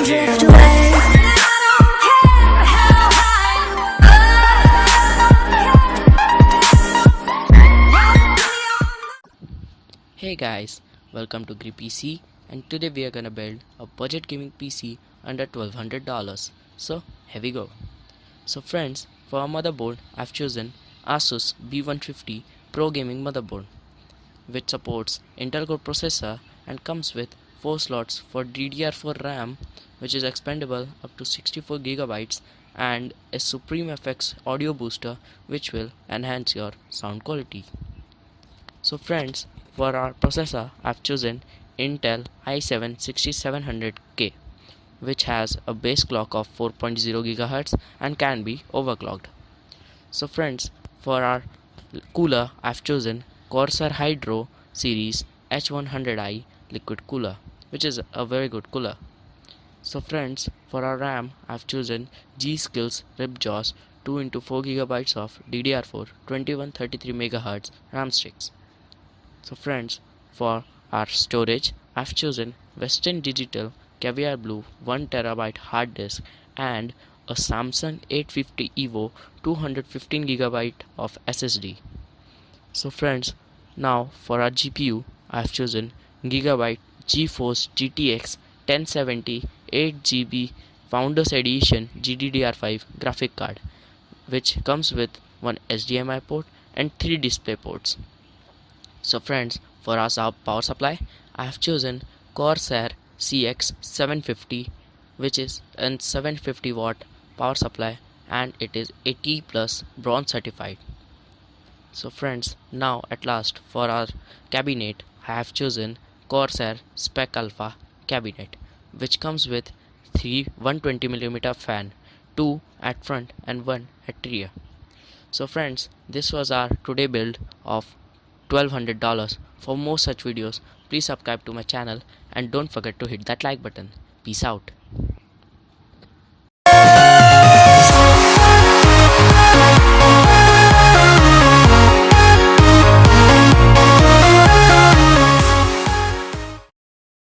drift away. Hey guys, welcome to GriPC, and today we are gonna build a budget gaming PC under $1200. So here we go. So friends, for our motherboard I've chosen Asus B150 Pro Gaming motherboard, which supports Intel Core processor and comes with 4 slots for DDR4 RAM, which is expandable up to 64 GB, and a Supreme FX audio booster which will enhance your sound quality. So friends, for our processor I've chosen Intel i7-6700K, which has a base clock of 4.0 GHz and can be overclocked. So friends, for our cooler I've chosen Corsair Hydro series H100i liquid cooler, which is a very good cooler. So friends, for our RAM I've chosen G-Skills Ripjaws 2x4 GB of DDR4 2133 MHz RAM sticks. So friends, for our storage I've chosen Western Digital Caviar Blue 1TB hard disk and a Samsung 850 EVO 215 GB of SSD. So friends, now for our GPU I've chosen Gigabyte Geforce GTX 1070 8GB Founders Edition GDDR5 graphic card, which comes with one HDMI port and 3 display ports. So friends, for our power supply I have chosen Corsair CX750, which is a 750 watt power supply and it is 80 plus bronze certified. So friends, now at last for our cabinet I have chosen Corsair Spec-Alfa cabinet, which comes with 3 120mm fan, 2 at front and 1 at rear. So friends, this was our today build of $1200. For more such videos, please subscribe to my channel and don't forget to hit that like button. Peace out.